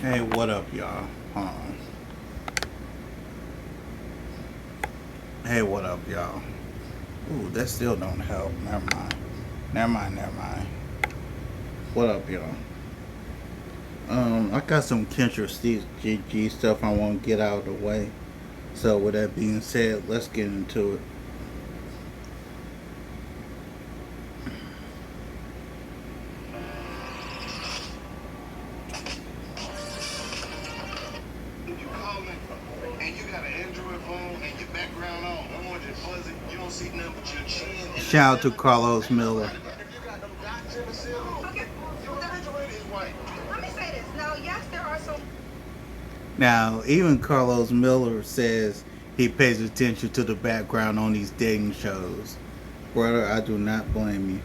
Hey, what up, y'all? Hold on. Hey, what up, y'all? Ooh, that still don't help. Never mind. Never mind. What up, y'all? I got some Kendra GG stuff I want to get out of the way. So, with that being said, let's get into it. If you calling and you got an Android phone and your background on orange and fuzzy, you don't see nothing but your chin and the Shout out to center. Carlos Ain't Miller. nobody. If you got them dots in the center, okay, your refrigerator is white. Let me say this. Now, yes, there are some. Now, even Carlos Miller says he pays attention to the background on these dating shows. Brother, I do not blame you.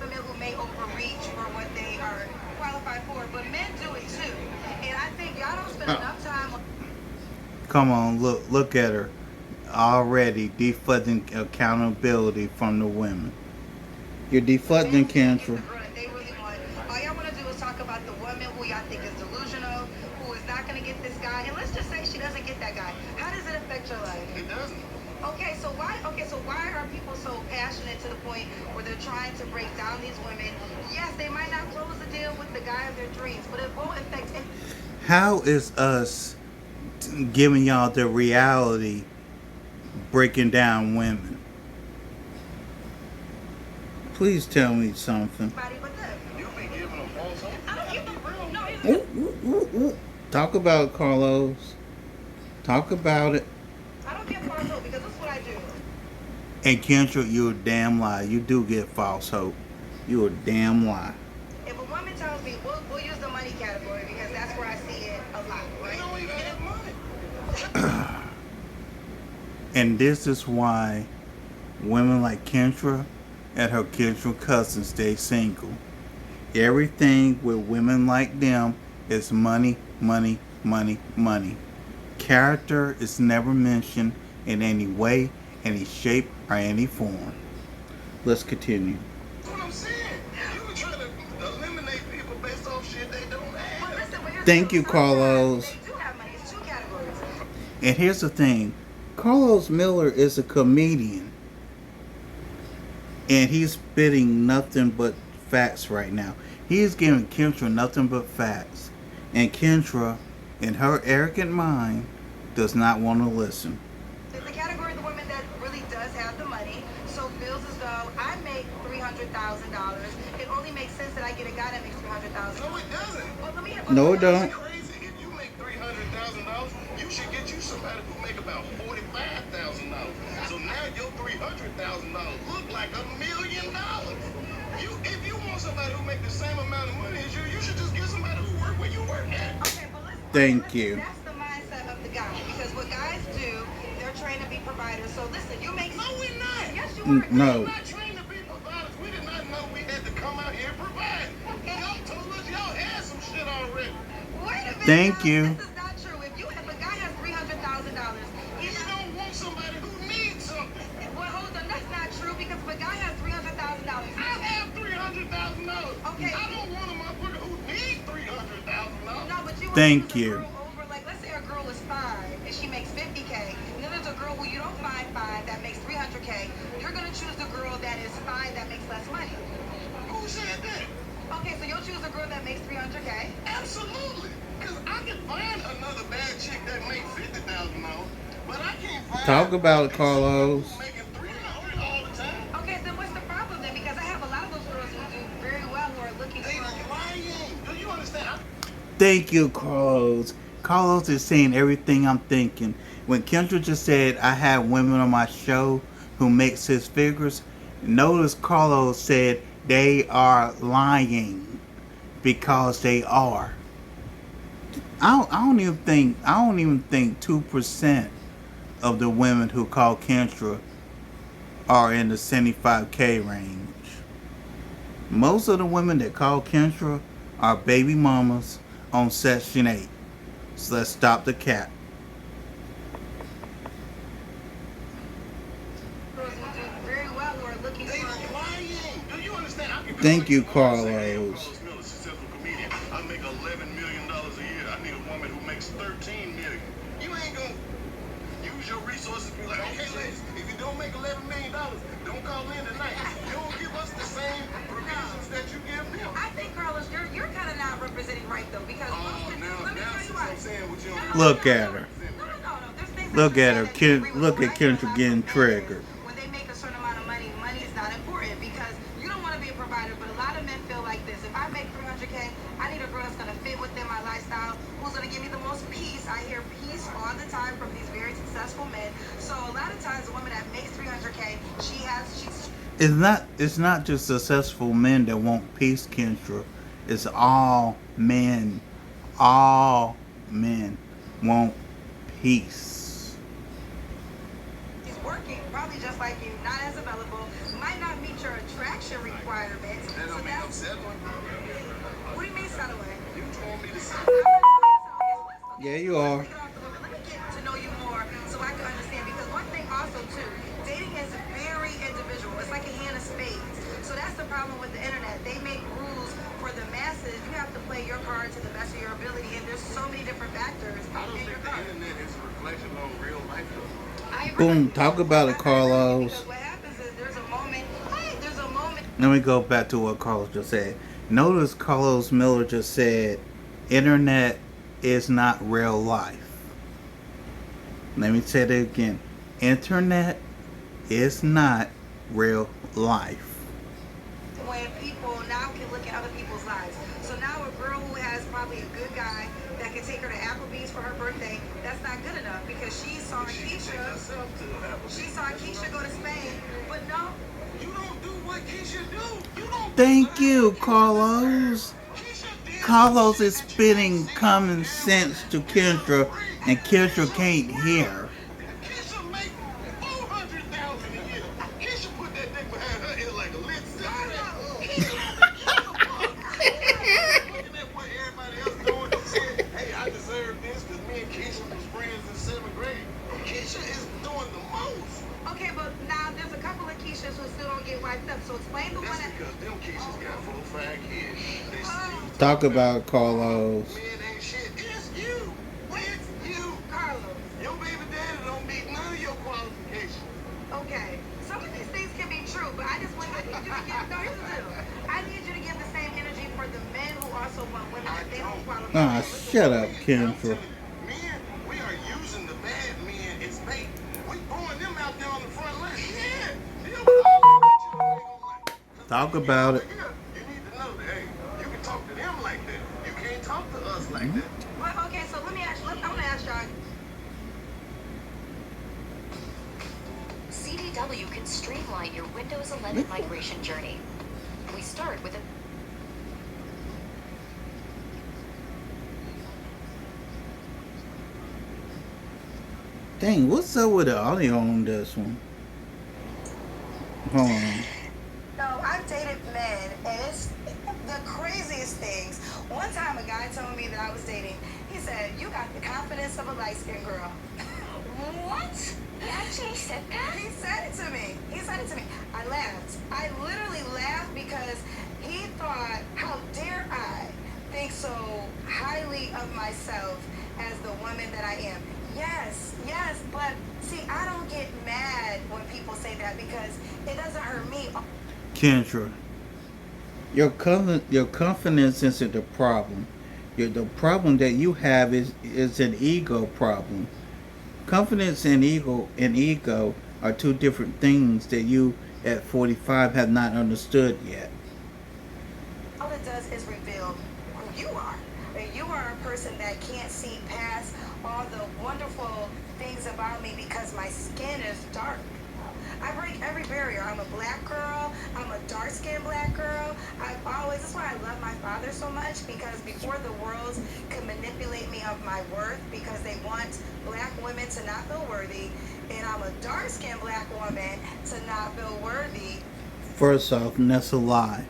Women who may overreach for what they are qualified for, but men do it too. And I think y'all don't spend Uh, enough time on. Come on, look at her. Already defunding accountability from the women. You're defunding Men can't get the Kendra. girl that they really want. All y'all want to do is talk about the woman who y'all think is delusional, who is not going to get this guy. And let's just say she doesn't get that guy. How does it affect your life? It doesn't. Okay, so why are people so passionate to the point where they're trying to break down these women? Yes, they might not close the deal with the guy of their dreams, but it won't affect any. How is us giving y'all the reality breaking down women? Please tell me something. Anybody but them. You've been giving them false hope. I don't give them real. No, Ooh, ooh, ooh, ooh. Talk about it, Carlos. Talk about it. I don't give false hope because this is what I do. And Kendra, you a damn lie. You do get false hope. You a damn lie. If a woman tells me, we'll use the money category because that's where I see it a lot, right? You don't even have money. And this is why women like Kendra and her Kendra cousins stay single. Everything with women like them is money, money, money, money. Character is never mentioned in any way, any shape, or any form. Let's continue. That's what I'm saying. You were trying to eliminate people based off shit they don't have. Well, listen, when you're Thank single, you, sometimes Carlos. they do have money. It's two categories. And here's the thing, Carlos Miller is a comedian, and he's spitting nothing but facts right now. He is giving Kendra nothing but facts. And Kendra, in her arrogant mind, does not want to listen. The category of the woman that really does have the money, so feels as though I make $300,000. It only makes sense that I get a guy that makes $300,000. No, it doesn't. Well, No, it don't. That's crazy. If you make $300,000, you should get you somebody who make about $45,000. So now your $300,000 look like $1,000,000. If you want somebody who make the same amount of money as you should just get somebody who work where you work at. Okay, but Thank you. that's the mindset of the guy. Because what guys do, they're trained to be providers. So listen, you make. No, we're not. Yes, you are. No. We're not trained to be providers. We did not know we had to come out here and provide. Okay. Y'all told us y'all had some shit already. Wait a minute. Thank you. This is not true. If a guy has $300,000, you don't want somebody who needs something. Well, hold on. That's not true because if a guy has $300,000, I have $300,000. Okay. I don't want a motherfucker who needs $300,000. No, but you want Thank to choose a you. girl over, like, let's say a girl is 5 and she makes 50K, and then there's a girl who you don't find 5 that makes 300K. You're gonna choose the girl that is 5 that makes less money. Who said that? Okay, so you'll choose a girl that makes 300K. Absolutely, because I can find another bad chick that makes $50,000, but I can't find. Talk about it, Carlos. Making 300 all the time. Okay, then what's the problem then? Because I have a lot of those girls who do very well who are looking for. They lying. Do you understand? Thank you, Carlos. Carlos is saying everything I'm thinking. When Kendra just said I have women on my show who make six figures, notice Carlos said they are lying because they are. I don't even think 2% of the women who call Kendra are in the 75K range. Most of the women that call Kendra are baby mamas on Section 8. So let's stop the cap. Thank you, Carlos. I make $11 million a year. I need a woman who makes 13 million. You ain't gonna use your resources and be like, okay, ladies, if you don't make $11 million, don't call in tonight. You don't give us the same provisions that you give them. I think, Carlos, you're kind of not representing right, though, because let me tell you what. I'm saying what you don't Look at her. No. There's things Look that at her. you say that you agree with. Look What at I hear a Kendra lot getting from men is triggered. when they make a certain amount of money, money is not important because you don't want to be a provider, but a lot of men feel like this. If I make 300K, I need a girl that's going to fit within my lifestyle, who's going to give me the most peace. I hear peace all the time from these very successful men. So a lot of times a woman that makes 300K, she's It's not just successful men that want peace, Kendra. It's all men. All men want peace. working, probably just like you, not as available, might not meet your attraction requirements. That don't mean I'm settling. What do you mean settling? You told me to settle. Yeah, you are. Let me get to know you more so I can understand, because one thing also too, dating is very individual. It's like a hand of spades. So that's the problem with the internet. They make rules for the masses. You have to play your card to the best of your ability, and there's so many different factors I don't in think your the card. internet is a reflection on real life, though. Boom. Talk about it, Carlos. Because what happens is there's a moment. Let me go back to what Carlos just said. Notice Carlos Miller just said, internet is not real life. Let me say that again. Internet is not real life. When people now can look at other people's lives. So now a girl who has probably a good guy that can take her to Applebee's for her birthday, that's not good enough because she saw Keisha go to Spain, but no. You don't do what Keisha do. You don't. Thank you, Carlos. Carlos is spitting common sense to Kendra, and Kendra can't hear. Keisha make $400,000 a year. Keisha put that dick behind her ear like a lit cigarette. Looking at what everybody else doing and saying, hey, I deserve this because me and Keisha was friends in 7th grade. Keisha is doing the most. Okay, but now there's a couple of Keishas who still don't get wiped up. So explain the one That's that. because them Keishas got 4 or 5 kids. They still Talk about Carlos. men ain't shit. It's you. It's you. Carlos. Your baby daddy don't meet none of your qualifications. Okay, some of these things can be true, but I need you to give. No, here's the deal. I need you to give the same energy for the men who also want women that they don't qualify. Ah, shut up, Kendra. Men, we are using the bad men as bait. We throwing them out there on the front line. Yeah. Deal with all that you ain't gonna like. Talk about it. You need to know that, hey, you can talk to them like that. You can't talk to us like that. Well, okay, so let me ask. I'm gonna ask y'all. CDW can streamline your Windows 11 migration journey. We start with a Dang, what's up with the audio on this one? Hold on. No, I've dated men, and it's the craziest things. One time, a guy told me that I was dating. He said, "You got the confidence of a light-skinned girl." What? He actually said that? He said it to me. I laughed. I literally laughed because he thought, how dare I think so highly of myself as the woman that I am. Yes, but see, I don't get mad when people say that because it doesn't hurt me. Kendra, your confidence isn't the problem. The problem that you have is an ego problem. Confidence and ego are two different things that you at 45 have not understood yet. All it does is reveal who you are. And you are a person that can't see past all the wonderful things about me because my skin is dark. I break every barrier. I'm a black girl. I'm a dark-skinned black girl. That's why I love my father so much, because before the world could manipulate me of my worth because they want black women to not feel worthy, and I'm a dark-skinned black woman to not feel worthy. First off, that's a lie.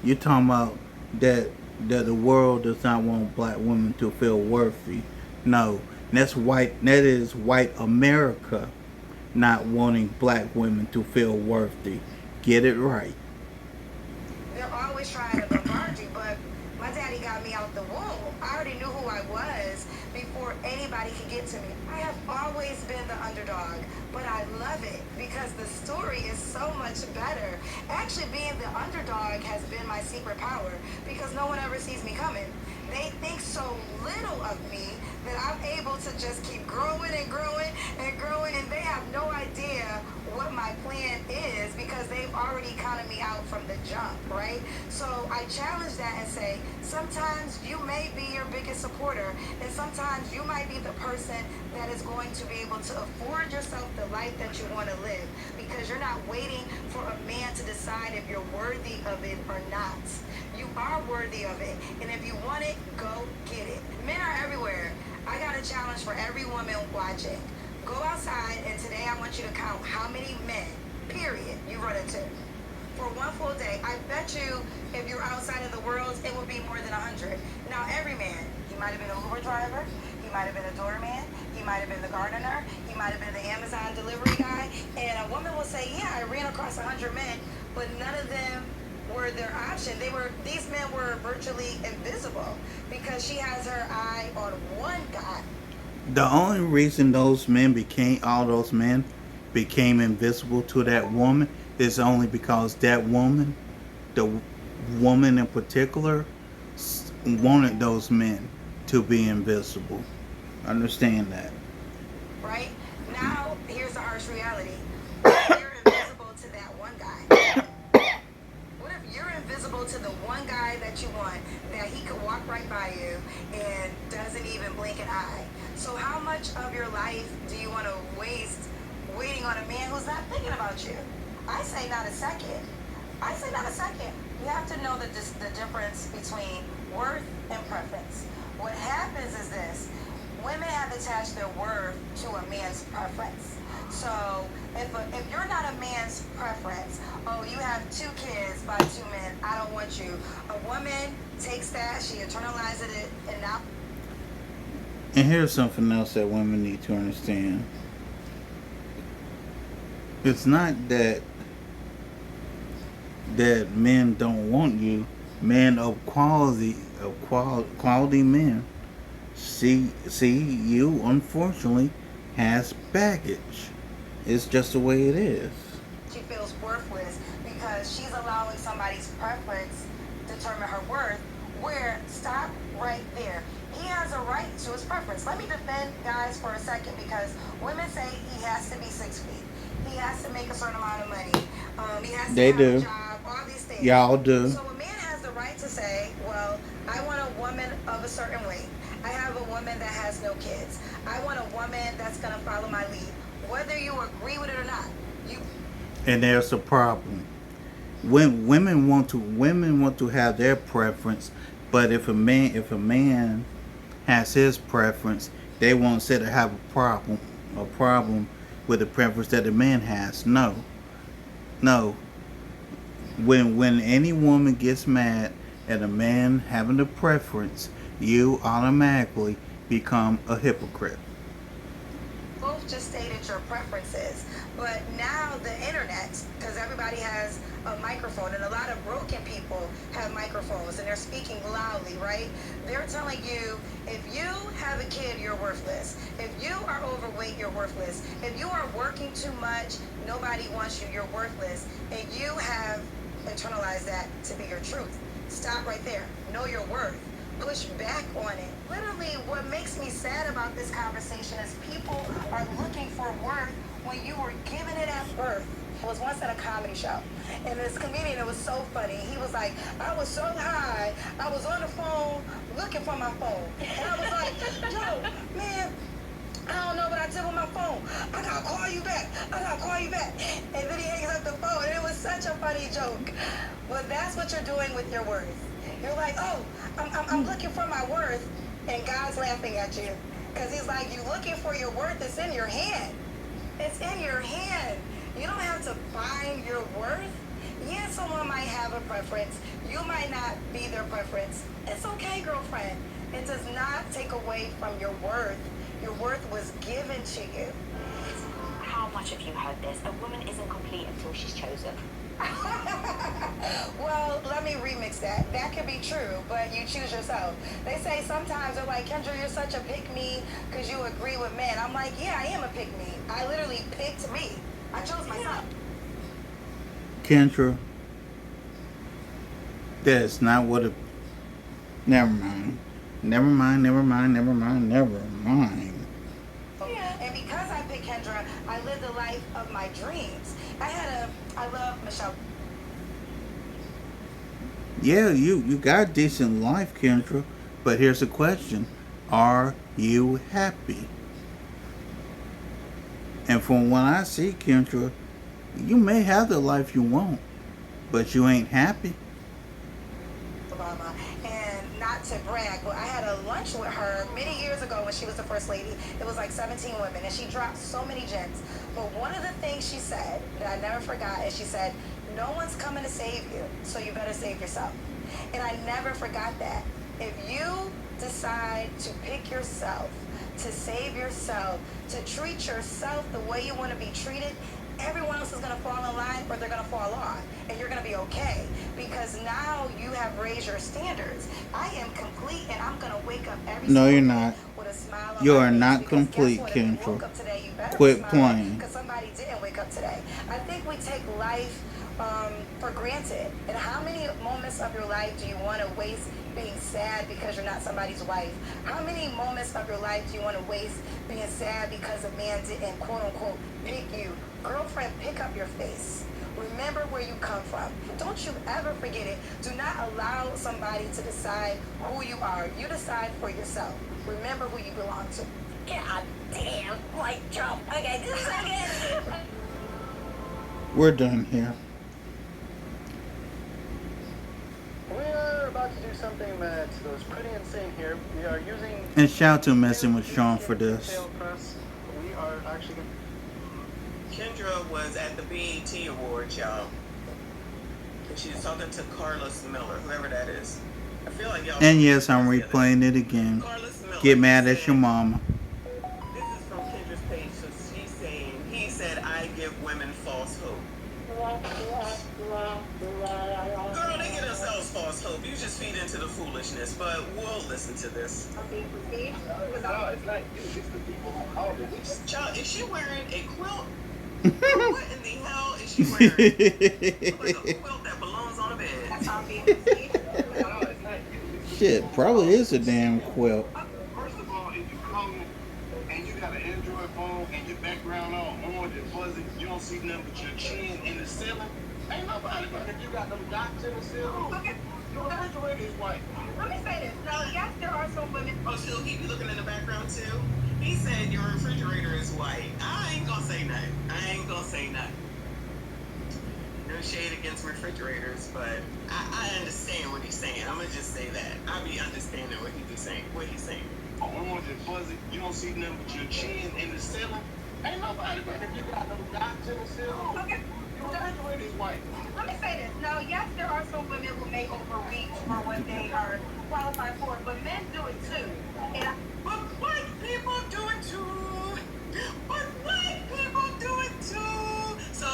You're talking about that the world does not want black women to feel worthy. No, that's white. That is white America not wanting black women to feel worthy. Get it right. They're always trying to bombard you, but my daddy got me out the womb. I already knew who I was. nobody can get to me. I have always been the underdog, but I love it because the story is so much better. Actually, being the underdog has been my secret power because no one ever sees me coming. They think so little of me that I'm able to just keep growing and growing and growing, and they have no idea what my plan is because they've already counted me out from the jump, right? So I challenge that and say, sometimes you may be your biggest supporter, and sometimes you might be the person that is going to be able to afford yourself the life that you want to live because you're not waiting for a man to decide if you're worthy of it or not. You are worthy of it, and if you want it, go get it. Men are everywhere. I got a challenge for every woman watching. Go outside, and today I want you to count how many men, period, you run into. For one full day, I bet you if you're outside in the world, it would be more than 100. Now, every man, he might have been an Uber driver, he might have been a doorman, he might have been the gardener, he might have been the Amazon delivery guy, and a woman will say, yeah, I ran across 100 men, but none of them were their option. These men were virtually invisible because she has her eye on one guy. The only reason all those men became invisible to that woman is only because that woman, the woman in particular, wanted those men to be invisible. Understand that. Right? Now, here's the harsh reality. What if you're invisible to that one guy? What if you're invisible to the one guy that you want, that he could walk right by you and doesn't even blink an eye? So how much of your life do you want to waste waiting on a man who's not thinking about you? I say not a second. I say not a second. You have to know the difference between worth and preference. What happens is this. Women have attached their worth to a man's preference. So if you're not a man's preference, oh, you have 2 kids by 2 men, I don't want you. A woman takes that, she internalizes it, and now... And here's something else that women need to understand. It's not that men don't want you. Men of quality men see you, unfortunately, has baggage. It's just the way it is. She feels worthless because she's allowing somebody's preference determine her worth. Where, stop right there. He has a right to his preference. Let me defend guys for a second because women say he has to be 6 feet. He has to make a certain amount of money. He has to have a job, all these things. Y'all do. So a man has the right to say, well, I want a woman of a certain weight. I have a woman that has no kids. I want a woman that's going to follow my lead. Whether you agree with it or not. And there's a problem. When women want to have their preference, but if a man has his preference, they won't say to have a problem with the preference that the man has. No. When any woman gets mad at a man having a preference, you automatically become a hypocrite. Both just stated your preferences, but now the internet, because everybody has a microphone, and a lot of broken people have microphones, and they're speaking loudly, right? They're telling you, if you have a kid, you're worthless. If you are overweight, you're worthless. If you are working too much, nobody wants you, you're worthless. And you have internalized that to be your truth. Stop right there. Know your worth. Push back on it. Literally, what makes me sad about this conversation is people are looking for worth when you were given it at birth. I was once at a comedy show, and this comedian, it was so funny. He was like, I was so high, I was on the phone looking for my phone. And I was like, yo, man, I don't know what I did with my phone. I gotta call you back. And then he hangs up the phone, and it was such a funny joke. But that's what you're doing with your worth. You're like, oh, I'm looking for my worth, and God's laughing at you. Because he's like, you looking for your worth, it's in your hand. It's in your hand. You don't have to find your worth. Yeah, someone might have a preference. You might not be their preference. It's okay, girlfriend. It does not take away from your worth. Your worth was given to you. How much have you heard this? A woman isn't complete until she's chosen. Well, let me remix that. That could be true, but you choose yourself. They say sometimes they're like, Kendra, you're such a pick me because you agree with men. I'm like, yeah, I am a pick me. I literally picked me. I chose myself. Kendra, that's not what it. Never mind. Never mind. Never mind. Never mind. Never mind. Yeah. And because I picked Kendra, I lived the life of my dreams. I love Michelle. Yeah, you got a decent life, Kendra. But here's the question: are you happy? And from what I see, Kendra, you may have the life you want, but you ain't happy. Obama. And not to brag, but I had a lunch with her many years ago when she was the first lady. It was like 17 women, and she dropped so many gems. But one of the things she said that I never forgot is she said, no one's coming to save you, so you better save yourself. And I never forgot that. If you decide to pick yourself, to save yourself, to treat yourself the way you want to be treated, everyone else is going to fall in line or they're going to fall off. And you're going to be okay because now you have raised your standards. I am complete and I'm going to wake up every No, you're single day not. with a smile on You my are face. not Because guess complete, what? If you Kendra. woke up today, you better be Quit smiling playing. because somebody didn't wake up today. I think we take life for granted. And how many moments of your life do you want to waste being sad because you're not somebody's wife? How many moments of your life do you want to waste being sad because a man didn't quote unquote pick you? Girlfriend, pick up your face. Remember where you come from. Don't you ever forget it. Do not allow somebody to decide who you are. You decide for yourself. Remember who you belong to. God damn, like Trump. Okay, just a second. We're done here. We're about to do something that was pretty insane here. We are using. And shout out to Messing with Sean for this. Tail press. We are actually. Kendra was at the BET Awards, y'all. And she was talking to Carlos Miller, whoever that is. I feel like y'all. And yes, I'm replaying it again. Carlos Miller. Get mad at said, your mama. This is from Kendra's page, so she's saying, he said, I give women false hope. Girl, they get themselves false hope. You just feed into the foolishness, but we'll listen to this. No, it's not you. It's the people who called it. Child, is she wearing a quilt? What in the hell is she wearing? Like a quilt that belongs on a bed. No, it's not you. Shit, probably is a damn quilt. First of all, if you call me and you got an Android phone and your background all orange and fuzzy, you don't see nothing but your chin in the ceiling. Ain't nobody but if you got them dots in the ceiling. Okay. Your refrigerator is white. Let me say this. Now, yes, there are some women. Oh, she'll keep you looking in the background too? He said your refrigerator is white. I ain't gonna say nothing. No shade against refrigerators, but I understand what he's saying. I'm gonna just say that. I be understanding what he's saying. Orange and fuzzy, you don't see nothing but your chin in the ceiling. Ain't nobody but if you got them dots in the ceiling. Okay. Your refrigerator is white. Let me say this. Now, yes, there are some women who may overreach for what they are qualified for, but men do it too. And But white people do it too. So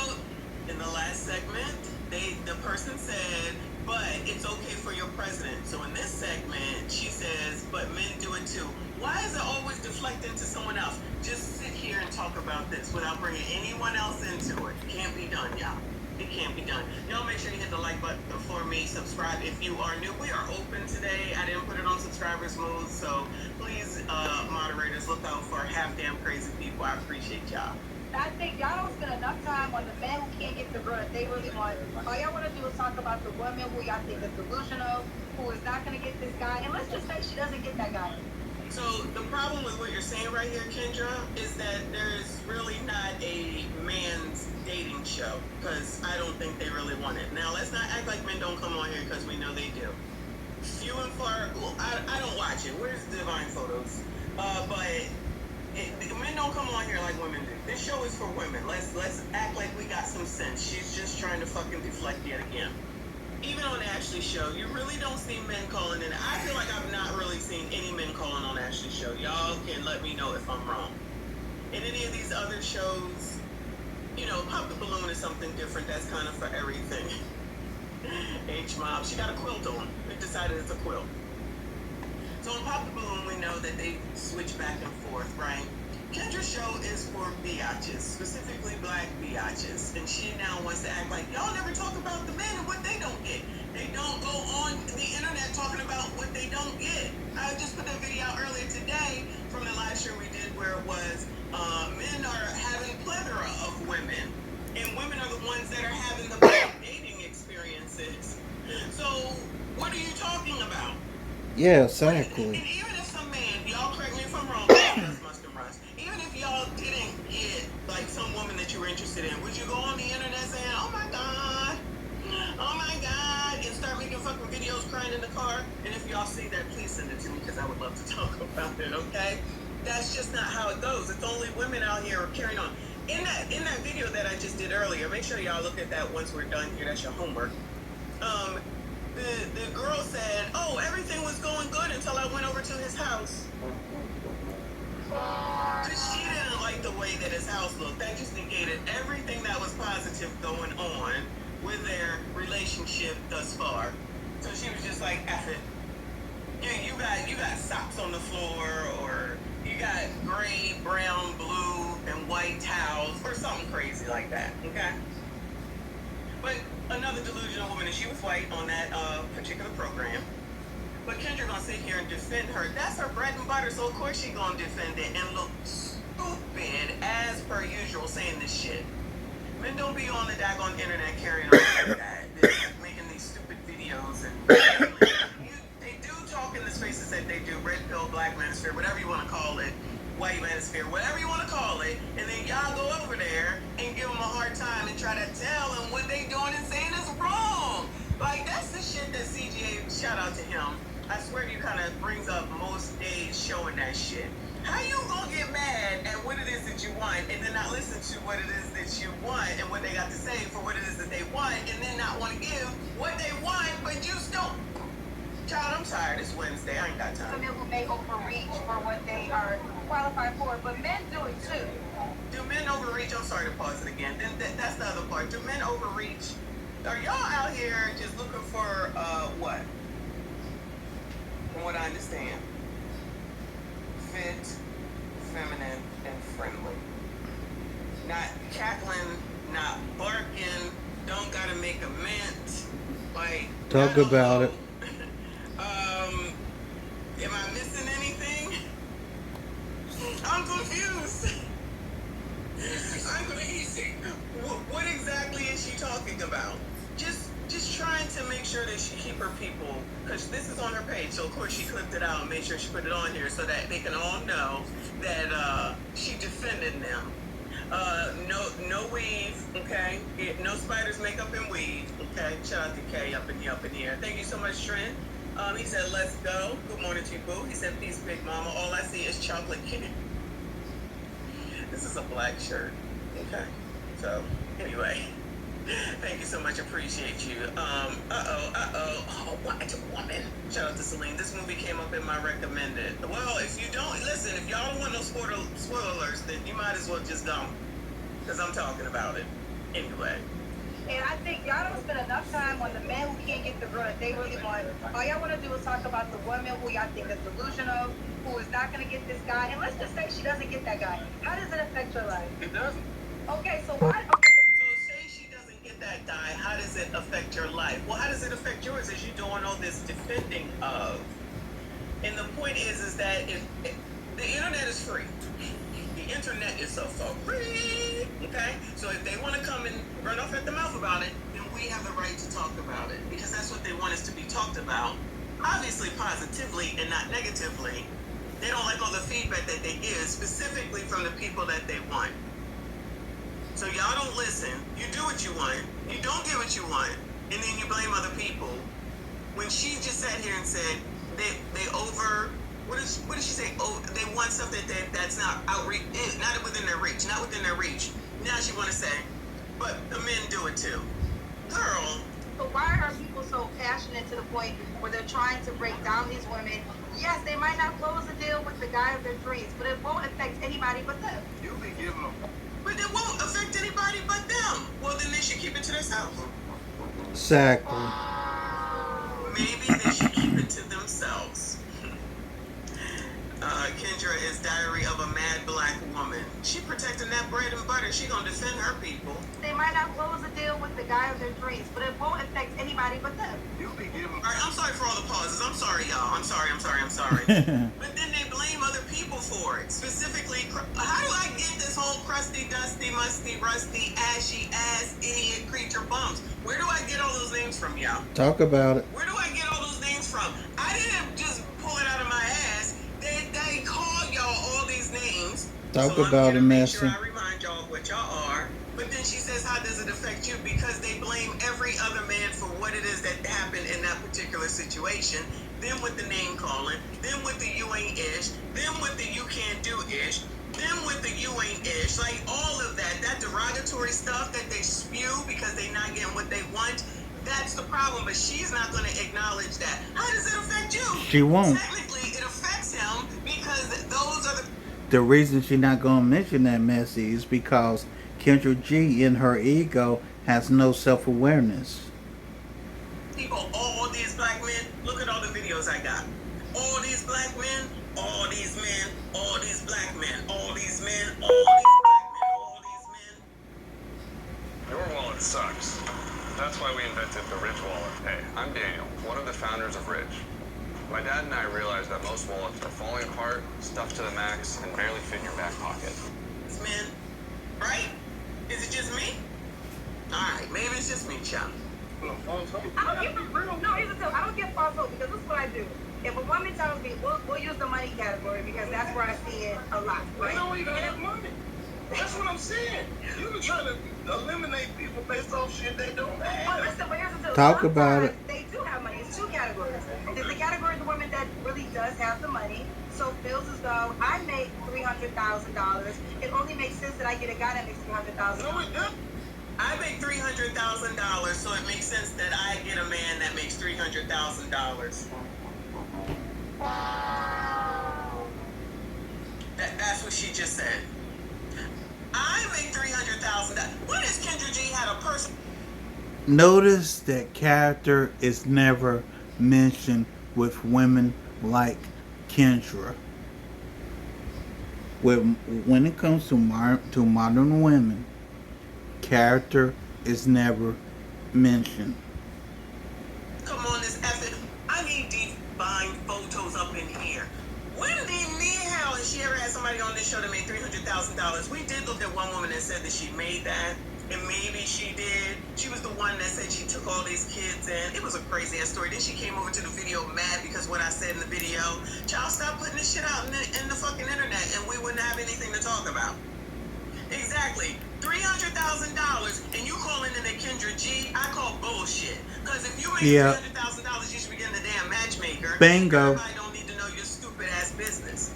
in the last segment, the person said, but it's okay for your president. So in this segment, she says, but men do it too. Why is it always deflecting to someone else? Just sit here and talk about this without bringing anyone else into it. It can't be done, y'all. It can't be done. Y'all make sure you hit the like button for me. Subscribe if you are new. We are open today. I didn't put it on subscribers mode, so please, moderators, look out for half damn crazy people. I appreciate y'all. I think y'all don't spend enough time on the men who can't get the girl that they really want. All y'all want to do is talk about the woman who y'all think is delusional, who is not going to get this guy. And let's just say she doesn't get that guy. So the problem with what you're saying right here, Kendra, is that there's really not a man's dating show, because I don't think they really want it. Now, let's not act like men don't come on here, because we know they do. Few and far, well, I don't watch it. Where's Divine Photos? Men don't come on here like women do. This show is for women. Let's act like we got some sense. She's just trying to fucking deflect yet again. Even on Ashley's show, you really don't see men calling in. I feel like I've not really seen any men calling on Ashley's show. Y'all can let me know if I'm wrong. In any of these other shows, Pop the balloon is something different. That's kind of for everything. H-Mob, she got a quilt on. They decided it's a quilt. So on Pop the Balloon, we know that they switch back and forth, right? Kendra's show is for biatches, specifically black biatches. And she now wants to act like, y'all never talk about the men and what they don't get. They don't go on the internet talking about what they don't get. I just put that video out earlier today from the live stream we did where it was men are having plethora of women. And women are the ones that are having the bad dating experiences. So what are you talking about? Yeah, And exactly. even if some man, y'all correct me if I'm wrong, must and rush. Even if y'all didn't get like some woman that you were interested in, would you go on the internet saying, oh my god, and start making fucking videos crying in the car? And if y'all see that, please send it to me because I would love to talk about it, okay? That's just not how it goes. It's only women out here carrying on. In that video that I just did earlier, make sure y'all look at that once we're done here. That's your homework. The girl said, oh, everything was going good until I went over to his house. Because she didn't like the way that his house looked. That just negated everything that was positive going on with their relationship thus far. So she was just like, F it. You got socks on the floor, or you got gray, brown, blue, and white towels, or something crazy like that, okay? But another delusional woman, and she was white on that particular program. But Kendra gonna sit here and defend her. That's her bread and butter, so of course she gonna defend it and look stupid as per usual saying this shit. Men don't be on the daggone internet carrying on like that. They're making these stupid videos and they do talk in the spaces that they do, red pill, black manosphere, whatever you want to call it, white manosphere, whatever you want to call it, and then y'all go over there and give them a hard time and try to tell them what they doing and saying is wrong. Like, that's the shit that CGA, shout out to him, I swear you kind of brings up most days showing that shit. How you gonna get mad at what it is that you want and then not listen to what it is that you want and what they got to say for what it is that they want and then not want to give what they want, but you still... Child, I'm tired. It's Wednesday. I ain't got time. Women who may overreach for what they are qualified for, but men do it too. Do men overreach? I'm sorry to pause it again. Then that's the other part. Do men overreach? Are y'all out here just looking for what? From what I understand, fit, feminine, and friendly. Not cackling, not barking. Don't gotta make a mint. Like, Talk about it. Am I missing anything? I'm confused. I'm confused. What exactly is she talking about? Just trying to make sure that she keep her people, because this is on her page, so of course she clipped it out and made sure she put it on here so that they can all know that she defended them. No weave, okay? No spiders makeup and weave, okay? Shout out to Kay up in here. Thank you so much, Trent. He said, let's go. Good morning to you, boo. He said, peace, big mama. All I see is chocolate cake. This is a black shirt, okay? So, anyway. Thank you so much. Appreciate you. Oh, white woman. Shout out to Celine. This movie came up in my recommended. Well, if you don't, listen, if y'all don't want no spoiler alerts, then you might as well just don't. Because I'm talking about it. Anyway. And I think y'all don't spend enough time on the men who can't get the girl that they really want. All y'all want to do is talk about the woman who y'all think is delusional, who is not going to get this guy. And let's just say she doesn't get that guy. How does it affect your life? It doesn't. Okay, so why? So say she doesn't get that guy, how does it affect your life? Well, how does it affect yours as you're doing all this defending of? And the point is that the internet is free. The internet is so free, okay? So if they want to come and run off at the mouth about it, then we have the right to talk about it because that's what they want us to be talked about. Obviously positively and not negatively. They don't like all the feedback that they give, specifically from the people that they want. So y'all don't listen. You do what you want. You don't get what you want, and then you blame other people. When she just sat here and said they over. What did she say? Oh, they want something that's not outreach, not within their reach, not within their reach. Now she want to say, but the men do it too. Girl. So why are people so passionate to the point where they're trying to break down these women? Yes, they might not close the deal with the guy of their dreams, but it won't affect anybody but them. You be giving them But it won't affect anybody but them. Well, then they should keep it to themselves. Exactly. Maybe they should keep it to themselves. Kendra is Diary of a Mad Black Woman. She protecting that bread and butter. She gonna defend her people. They might not close a deal with the guy of their dreams, but it won't affect anybody but them. You be giving. All right, I'm sorry for all the pauses. I'm sorry, y'all. I'm sorry. But then they blame other people for it. Specifically, how do I get this whole crusty, dusty, musty, rusty, ashy, ass, idiot creature bums? Where do I get all those names from, y'all? Talk about it. Where do I get all those names from? I didn't just pull it out of my ass. They call y'all all these names. Talk so about it, make Messi. sure I remind y'all what y'all are. But then she says, how does it affect you? Because they blame every other man for what it is that happened in that particular situation. Then with the name calling, then with the you ain't ish, then with the you can't do ish, then with the you ain't ish. Like all of that derogatory stuff that they spew because they're not getting what they want. That's the problem, but she's not going to acknowledge that. How does it affect you? She won't. Technically, it affects him because those are The reason she's not gonna mention that, Messi, is because Kendra G in her ego has no self-awareness. people, all these black men. Look at all the videos I got. All these black men, all these men, all these black men, all these men, all these black men, all these men. Your wallet sucks. That's why we invented the Ridge wallet. Hey, I'm Daniel, one of the founders of Ridge. My dad and I realized that most wallets are falling apart, stuffed to the max, and barely fit in your back pocket. These men, right? Is it just me? Alright, maybe it's just me, Chuck. I don't give a real. No, here's the deal. I don't get false hope because this is what I do. If a woman tells me, we'll use the money category because that's where I see it a lot, right? They don't even have money. That's what I'm saying. You been trying to eliminate people based off shit they don't But have. listen, but here's the deal. Talk about Sometimes they do have money. It's two categories. There's the category of the woman that really does have the money, so feels as though I make $300,000. It only makes sense that I get a guy that makes $300,000. No, it doesn't. I make $300,000, so it makes sense that I get a man that makes $300,000. That's what she just said. I make $300,000. What is Kendra G had a person? Notice that character is never mentioned with women like Kendra. When it comes to modern women, character is never mentioned. Come on, this effort. I need these fine photos up in here. When did hell has she ever had somebody on this show that made $300,000? We did look at one woman that said that she made that, and maybe she did. She was the one that said she took all these kids in. It was a crazy ass story. Then she came over to the video mad because what I said in the video, child, stop putting this shit out in the fucking internet, and we wouldn't have anything to talk about. Exactly. $300,000, and you calling in a Kendra G, I call bullshit. Because if you make $300,000, you should be getting a damn matchmaker. Bingo. Everybody don't need to know your stupid ass business.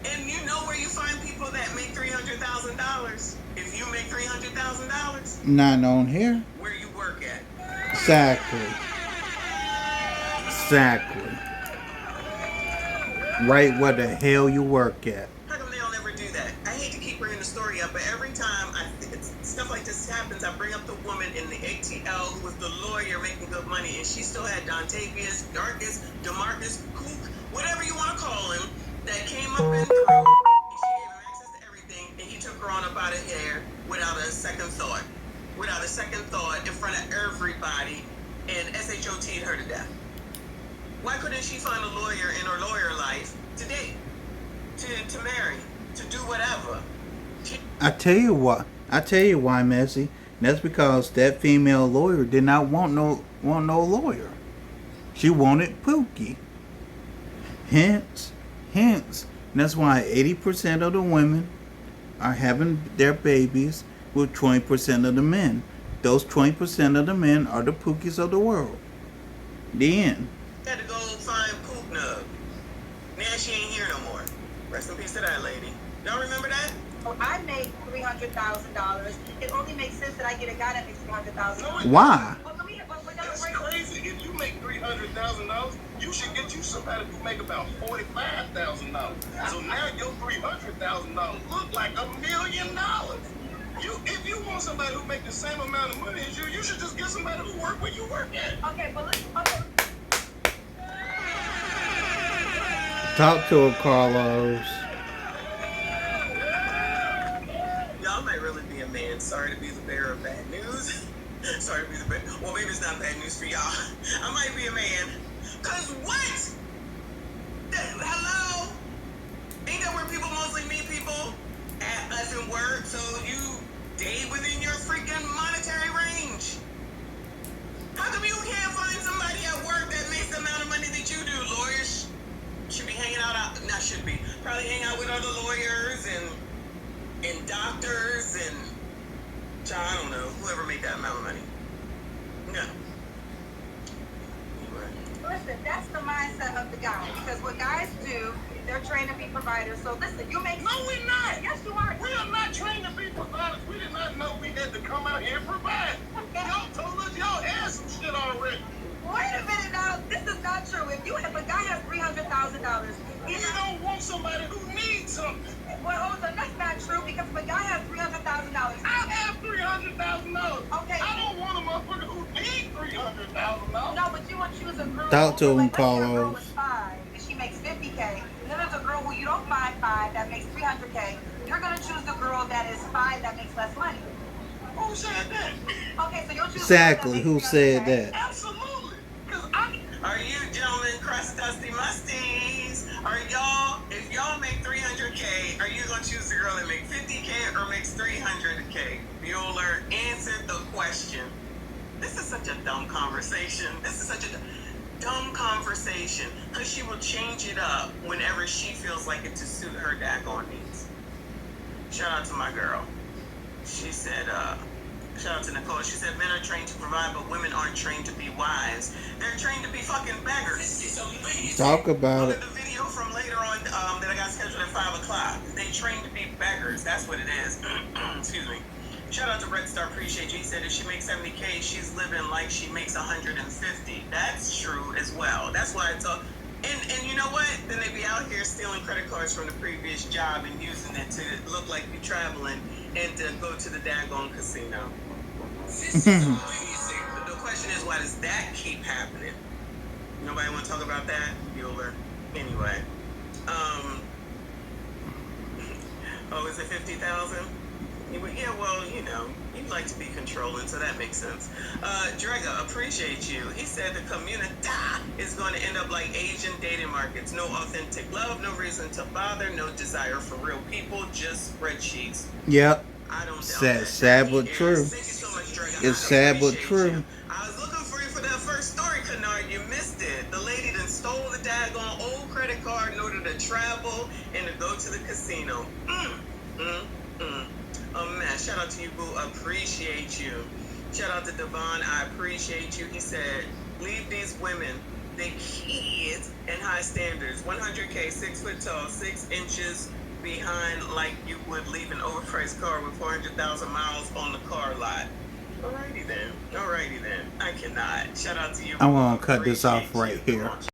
And you know where you find people that make $300,000? If you make $300,000, Not on here. where you work at. Exactly. Right where the hell you work at. How come they don't ever do that? I hate to keep bringing the story up, but every time stuff like this happens, I bring up the woman in the ATL who was the lawyer making good money, and she still had Dontavius, Darkus, DeMarcus, Kook, whatever you want to call him, that came up and through, and she gave him access to everything, and he took her on up out of here without a second thought. Without a second thought, in front of everybody, and SHOT'd her to death. Why couldn't she find a lawyer in her lawyer life to date, to marry, to do whatever? I tell you why, Messi. That's because that female lawyer did not want no lawyer. She wanted Pookie. Hence, that's why 80% of the women are having their babies with 20% of the men. Those 20% of the men are the Pookies of the world. The end. Had to go find Poop Nub. Now she ain't here no more. Rest in peace to that lady. Y'all remember that? I make $300,000. It only makes sense that I get a guy that makes $300,000. Why? That's crazy. If you make $300,000, you should get you somebody who make about $45,000. So now your $300,000 look like $1 million. want somebody who make the same amount of money as you, you should just get somebody who work where you work at. Okay, but listen. Okay. Talk to her, Carlos. Y'all might really be a man. Sorry to be the bearer of bad news. Sorry to be the bearer. Well, maybe it's not bad news for y'all. I might be a man. Cause what? Hello? Ain't that where people mostly meet people? At us in work, so you date within your freaking monetary range. How come you can't find somebody at work that makes the amount of money that you do? Lawyers should be hanging out, should be, probably hang out with other lawyers and doctors and, I don't know, whoever make that amount of money. No. Listen, that's the mindset of the guy. Because what guys do, they're trained to be providers. So listen, you make... No, we're not. Yes, you are. We are not trained to be providers. We did not know we had to come out here and provide. Y'all told us y'all had some shit already. Wait a minute now. This is not true. If a guy has $300,000, We don't want somebody who needs something. well, hold on, that's not true. Because if a guy has $300,000, I have $300,000. Okay. I don't want a motherfucker who needs $300,000. no, but you would choose a girl. Talk to him, like, let's say a girl Carlos. is 5 and she makes 50K. And then there's a girl who you don't find 5 that makes 300K. You're gonna choose the girl that is 5 that makes less money. Who said that? Okay, so you'll choose Exactly. the Who girl that said makes 300K. that? Absolutely. Because I... Are you gentlemen crust dusty musties? Are y'all, if y'all make 300K, are you gonna choose the girl that makes 50K or makes 300K? Bueller, answer the question. This is such a dumb conversation. This is such a dumb conversation. Because she will change it up whenever she feels like it to suit her daggone needs. Shout out to my girl. She said, shout out to Nicole. She said, men are trained to provide, but women aren't trained to be wives. They're trained to be fucking beggars. It's amazing. Talk about Look it. at the video from later on that I got scheduled at 5 o'clock. They trained to be beggars. That's what it is. Excuse me. Shout out to Red Star. Appreciate you. He said if she makes 70K, she's living like she makes 150. That's true as well. That's why it's all... And you know what? Then they be out here stealing credit cards from the previous job and using it to look like you're traveling and to go to the daggone casino. This is amazing. The question is, why does that keep happening? Nobody want to talk about that? Bueller. Anyway. Oh, is it 50,000? Yeah, well, you know, you'd like to be controlling, so that makes sense. Drega, appreciate you. He said the community is going to end up like Asian dating markets. No authentic love, no reason to bother, no desire for real people, just spreadsheets. Yep. I don't doubt Sad, that. sad but true. Thank you so much, Drega. It's I sad but appreciate true. you. I was looking for you for that first story, Kennard. You missed it. The lady that stole the daggone old credit card in order to travel and to go to the casino. A mess. Shout out to you, boo. Appreciate you. Shout out to Devon. I appreciate you. He said, leave these women, they kids, and high standards. 100K, 6 foot tall, 6 inches behind, like you would leave an overpriced car with 400,000 miles on the car lot. Alrighty then. I cannot. Shout out to you. I'm gonna cut this off right here.